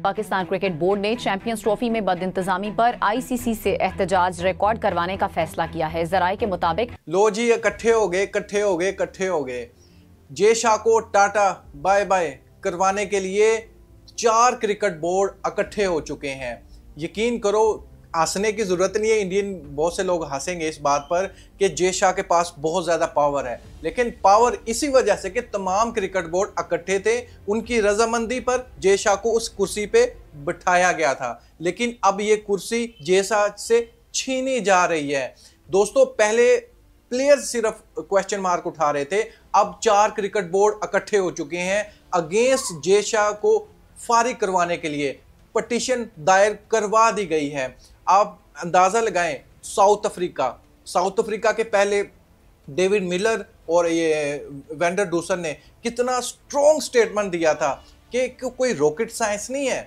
Pakistan cricket board ने champions trophy में बदइंतजामी पर आईसीसी से एहतजाज रिकॉर्ड करवाने का फैसला किया है। जराए के मुताबिक लो जी, इकट्ठे हो गए जे शाह को टाटा बाय बाय करवाने के लिए 4 क्रिकेट बोर्ड इकट्ठे हो चुके हैं। यकीन करो, हंसने की जरूरत नहीं है। इंडियन बहुत से लोग हंसेंगे इस बात पर कि जे शाह के पास बहुत ज्यादा पावर है, लेकिन पावर इसी वजह से कि तमाम क्रिकेट बोर्ड इकट्ठे थे, उनकी रजामंदी पर जे शाह को उस कुर्सी पे बिठाया गया था। लेकिन अब ये कुर्सी जे शाह से छीनी जा रही है। दोस्तों, पहले प्लेयर्स सिर्फ क्वेश्चन मार्क उठा रहे थे, अब 4 क्रिकेट बोर्ड इकट्ठे हो चुके हैं अगेंस्ट जे शाह को फारिग करवाने के लिए। पटिशन दायर करवा दी गई है। आप अंदाजा लगाएं, साउथ अफ्रीका के पहले डेविड मिलर और ये वेंडर डूसन ने कितना स्ट्रॉन्ग स्टेटमेंट दिया था कि कोई रॉकेट साइंस नहीं है,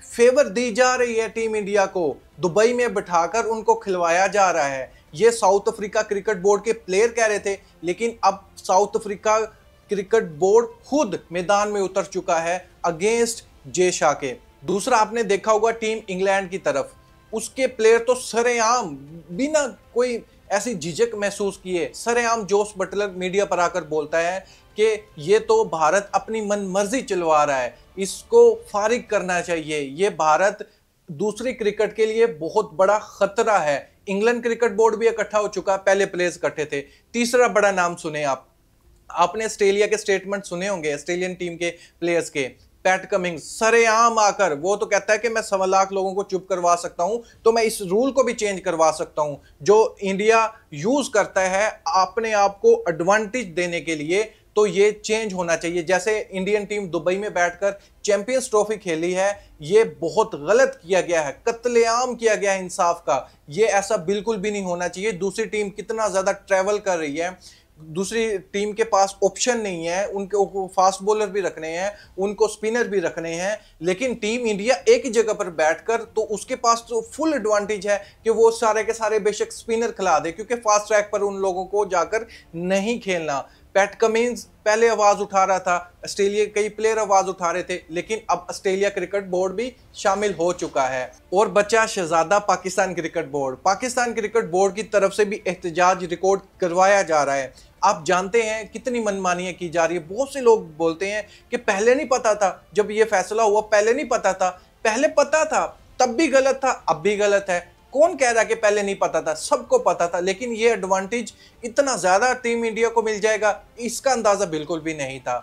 फेवर दी जा रही है टीम इंडिया को, दुबई में बिठाकर उनको खिलवाया जा रहा है। ये साउथ अफ्रीका क्रिकेट बोर्ड के प्लेयर कह रहे थे, लेकिन अब साउथ अफ्रीका क्रिकेट बोर्ड खुद मैदान में उतर चुका है अगेंस्ट जे शाह के। दूसरा, आपने देखा होगा टीम इंग्लैंड की तरफ, उसके प्लेयर तो सरेआम बिना कोई ऐसी झिझक महसूस किए सरेआम जोस बटलर मीडिया पर आकर बोलता है कि ये तो भारत अपनी मनमर्जी चलवा रहा है, इसको फारिग करना चाहिए, ये भारत दूसरी क्रिकेट के लिए बहुत बड़ा खतरा है। इंग्लैंड क्रिकेट बोर्ड भी इकट्ठा हो चुका, पहले प्लेयर्स इकट्ठे थे। तीसरा बड़ा नाम सुने आपने ऑस्ट्रेलिया के स्टेटमेंट सुने होंगे, ऑस्ट्रेलियन टीम के प्लेयर्स के। पैट कमिंग्स सरेआम आकर वो तो कहता है कि मैं 1.25 लाख लोगों को चुप करवा सकता हूं, तो मैं इस रूल को भी चेंज करवा सकता हूं जो इंडिया यूज करता है अपने आप को एडवांटेज देने के लिए। तो ये चेंज होना चाहिए। जैसे इंडियन टीम दुबई में बैठकर चैंपियंस ट्रॉफी खेली है, ये बहुत गलत किया गया है, कत्लेआम किया गया है इंसाफ का। ये ऐसा बिल्कुल भी नहीं होना चाहिए। दूसरी टीम कितना ज्यादा ट्रैवल कर रही है, दूसरी टीम के पास ऑप्शन नहीं है, उनको फास्ट बॉलर भी रखने हैं, उनको स्पिनर भी रखने हैं, लेकिन टीम इंडिया एक ही जगह पर बैठकर तो उसके पास तो फुल एडवांटेज है कि वो सारे के सारे बेशक स्पिनर खिला दे, क्योंकि फास्ट ट्रैक पर उन लोगों को जाकर नहीं खेलना। पैट कमिंस पहले आवाज उठा रहा था, ऑस्ट्रेलिया कई प्लेयर आवाज उठा रहे थे, लेकिन अब ऑस्ट्रेलिया क्रिकेट बोर्ड भी शामिल हो चुका है। और बचा शहजादा Pakistan cricket board. Pakistan cricket board की तरफ से भी एहतजाज रिकॉर्ड करवाया जा रहा है। आप जानते हैं कितनी मनमानियां की जा रही है। बहुत से लोग बोलते हैं कि पहले नहीं पता था, जब ये फैसला हुआ पहले नहीं पता था। पहले पता था, तब भी गलत था, अब भी गलत है। कौन कह रहा कि पहले नहीं पता था? सबको पता था, लेकिन ये एडवांटेज इतना ज्यादा टीम इंडिया को मिल जाएगा, इसका अंदाजा बिल्कुल भी नहीं था।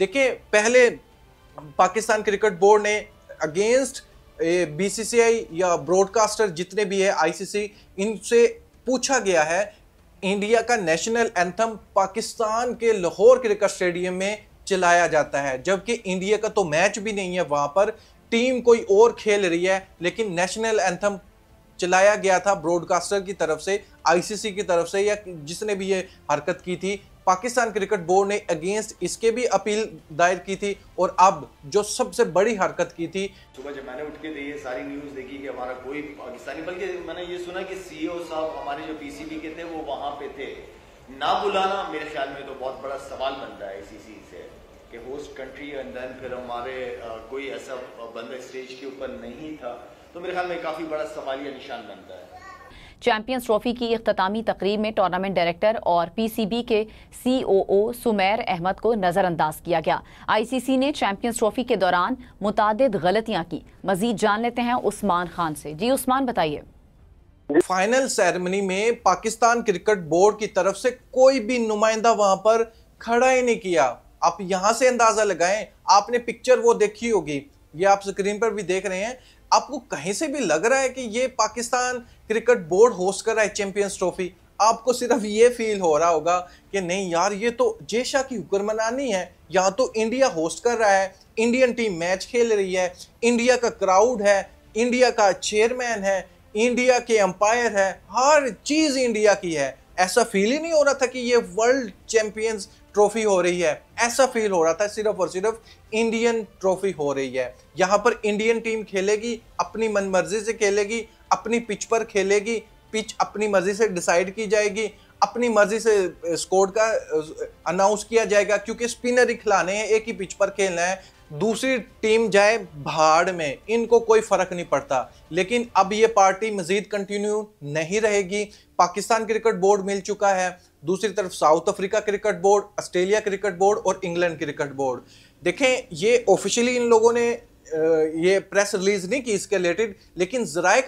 देखिए, पहले पाकिस्तान क्रिकेट बोर्ड ने अगेंस्ट बीसीसीआई या ब्रॉडकास्टर जितने भी है, आईसीसी, इनसे पूछा गया है इंडिया का नेशनल एंथम पाकिस्तान के लाहौर क्रिकेट स्टेडियम में चलाया जाता है, जबकि इंडिया का तो मैच भी नहीं है, वहां पर टीम कोई और खेल रही है, लेकिन नेशनल एंथम चलाया गया था ब्रॉडकास्टर की तरफ से, आईसीसी की तरफ से, या जिसने भी ये हरकत की थी। पाकिस्तान क्रिकेट बोर्ड ने अगेंस्ट इसके भी अपील दायर की थी। और अब जो सबसे बड़ी हरकत की थी, सुबह जब मैंने उठ के ये सारी न्यूज़ देखी कि हमारा कोई पाकिस्तानी, बल्कि मैंने ये सुना कि सीईओ साहब हमारे जो पीसीबी के थे वो वहाँ पे थे, ना बुलाना मेरे ख्याल में तो बहुत बड़ा सवाल बनता है इसी चीज़ से कि होस्ट कंट्री एंड देन फिर हमारे कोई ऐसा बंदा स्टेज के ऊपर नहीं था, तो मेरे ख्याल में काफ़ी बड़ा सवालिया निशान बनता है। चैंपियंस ट्रॉफी की इख्तितामी तकरीब में टूर्नामेंट डायरेक्टर और पीसीबी के सीओओ सुमैर अहमद को नजरअंदाज किया गया। आईसीसी ने चैंपियंस ट्रॉफी के दौरान मुतादिद गलतियां की। मजीद जान लेते हैं उस्मान खान से। जी उस्मान, बताइए। फाइनल सेरेमनी में पाकिस्तान क्रिकेट बोर्ड की तरफ से कोई भी नुमाइंदा वहां पर खड़ा ही नहीं किया। आप यहां से अंदाजा लगाएं, आपने पिक्चर वो देखी होगी, ये आप स्क्रीन पर भी देख रहे हैं। आपको कहीं से भी लग रहा है कि ये पाकिस्तान क्रिकेट बोर्ड होस्ट कर रहा है चैंपियंस ट्रॉफी? आपको सिर्फ ये फील हो रहा होगा कि नहीं यार, ये तो जे शाह की हुक्मरानी है, यहाँ तो इंडिया होस्ट कर रहा है, इंडियन टीम मैच खेल रही है, इंडिया का क्राउड है, इंडिया का चेयरमैन है, इंडिया के अंपायर है, हर चीज इंडिया की है। ऐसा फील ही नहीं हो रहा था कि ये वर्ल्ड चैंपियंस ट्रॉफी हो रही है, ऐसा फील हो रहा था सिर्फ और सिर्फ इंडियन ट्रॉफी हो रही है। यहाँ पर इंडियन टीम खेलेगी, अपनी मनमर्जी से खेलेगी, अपनी पिच पर खेलेगी, पिच अपनी मर्जी से डिसाइड की जाएगी, अपनी मर्जी से स्कोर का अनाउंस किया जाएगा, क्योंकि स्पिनर ही खिलाने हैं, एक ही पिच पर खेलना है। दूसरी टीम जाए भाड़ में, इनको कोई फर्क नहीं पड़ता। लेकिन अब ये पार्टी मजीद कंटिन्यू नहीं रहेगी। पाकिस्तान क्रिकेट बोर्ड मिल चुका है, दूसरी तरफ south Africa cricket board, Australia cricket board और इंग्लैंड क्रिकेट बोर्ड। देखें, ये ऑफिशियली इन लोगों ने ये प्रेस रिलीज नहीं की इसके रिलेटेड, लेकिन ज़राए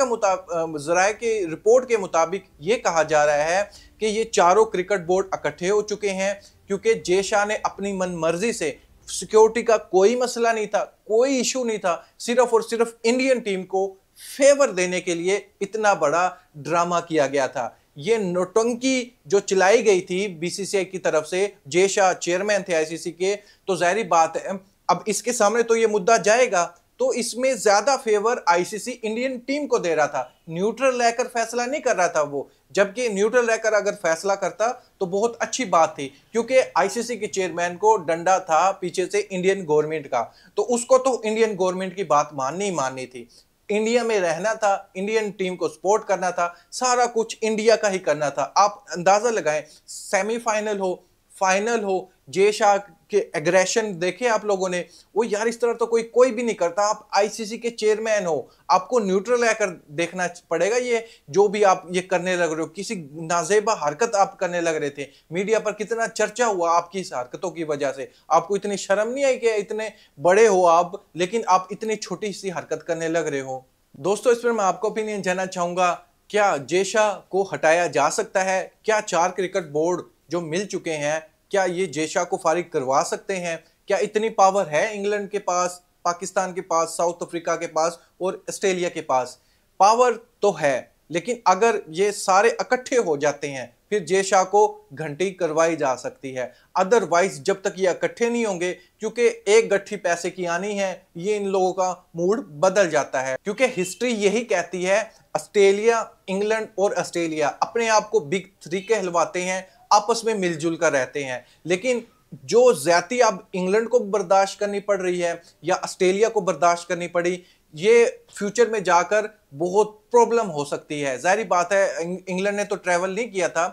के रिपोर्ट के मुताबिक ये कहा जा रहा है कि ये चारों क्रिकेट बोर्ड इकट्ठे हो चुके हैं, क्योंकि जे शाह ने अपनी मनमर्जी से, सिक्योरिटी का कोई मसला नहीं था, कोई इशू नहीं था, सिर्फ और सिर्फ इंडियन टीम को फेवर देने के लिए इतना बड़ा ड्रामा किया गया था। ये नोटंकी जो चलाई गई थी बीसीसीआई की तरफ से, जे शाह चेयरमैन थे आईसीसी के, तो जाहिर बात है अब इसके सामने तो ये मुद्दा जाएगा, तो इसमें ज्यादा फेवर आईसीसी इंडियन टीम को दे रहा था, न्यूट्रल रहकर फैसला नहीं कर रहा था वो। जबकि न्यूट्रल रहकर अगर फैसला करता तो बहुत अच्छी बात थी, क्योंकि आईसीसी के चेयरमैन को डंडा था पीछे से इंडियन गवर्नमेंट का, तो उसको तो इंडियन गवर्नमेंट की बात माननी थी। इंडिया में रहना था, इंडियन टीम को सपोर्ट करना था, सारा कुछ इंडिया का ही करना था। आप अंदाजा लगाएं, सेमीफाइनल हो, फाइनल हो, जे शाह के एग्रेशन देखे आप लोगों ने, वो यार इस तरह तो कोई भी नहीं करता। आप आईसीसी के चेयरमैन हो, आपको न्यूट्रल रहकर देखना पड़ेगा। ये जो भी आप ये करने लग रहे हो, किसी नाजेबा हरकत आप करने लग रहे थे, मीडिया पर कितना चर्चा हुआ आपकी इस हरकतों की वजह से। आपको इतनी शर्म नहीं आई कि इतने बड़े हो आप, लेकिन आप इतनी छोटी सी हरकत करने लग रहे हो। दोस्तों, इस पर मैं आपका ओपिनियन जानना चाहूंगा, क्या जे शाह को हटाया जा सकता है? क्या 4 क्रिकेट बोर्ड जो मिल चुके हैं, क्या ये जे शाह को फारिग करवा सकते हैं? क्या इतनी पावर है इंग्लैंड के पास, पाकिस्तान के पास, साउथ अफ्रीका के पास और ऑस्ट्रेलिया के पास? पावर तो है, लेकिन अगर ये सारे इकट्ठे हो जाते हैं फिर जे शाह को घंटी करवाई जा सकती है। अदरवाइज जब तक ये इकट्ठे नहीं होंगे, क्योंकि एक गट्ठी पैसे की आनी है, ये इन लोगों का मूड बदल जाता है। क्योंकि हिस्ट्री यही कहती है, ऑस्ट्रेलिया, इंग्लैंड और ऑस्ट्रेलिया अपने आप को बिग 3 कहलवाते हैं, आपस में मिलजुल कर रहते हैं। लेकिन जो ज्यादती अब इंग्लैंड को बर्दाश्त करनी पड़ रही है या ऑस्ट्रेलिया को बर्दाश्त करनी पड़ी, ये फ्यूचर में जाकर बहुत प्रॉब्लम हो सकती है। जाहिर बात है, इंग्लैंड ने तो ट्रैवल नहीं किया था,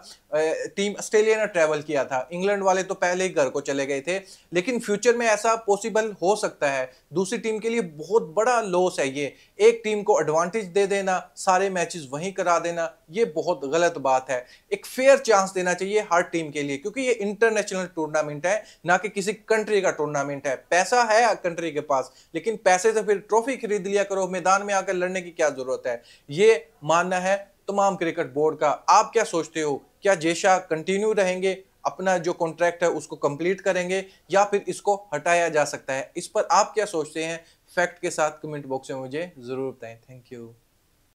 टीम ऑस्ट्रेलिया ने ट्रैवल किया था, इंग्लैंड वाले तो पहले ही घर को चले गए थे। लेकिन फ्यूचर में ऐसा पॉसिबल हो सकता है। दूसरी टीम के लिए बहुत बड़ा लॉस है ये। एक टीम को एडवांटेज दे देना, सारे मैचेस वहीं करा देना, ये बहुत गलत बात है। एक फेयर चांस देना चाहिए हर टीम के लिए, क्योंकि ये इंटरनेशनल टूर्नामेंट है, ना कि किसी कंट्री का टूर्नामेंट है। पैसा है कंट्री के पास, लेकिन पैसे से फिर ट्रॉफी खरीद लिया करो, मैदान में आकर लड़ने की क्या जरूरत है? ये मानना है तमाम क्रिकेट बोर्ड का। आप क्या सोचते हो? क्या जे शाह कंटिन्यू रहेंगे, अपना जो कॉन्ट्रैक्ट है उसको कंप्लीट करेंगे, या फिर इसको हटाया जा सकता है? इस पर आप क्या सोचते हैं? फैक्ट के साथ कमेंट बॉक्स में मुझे जरूर बताएं। Thank you.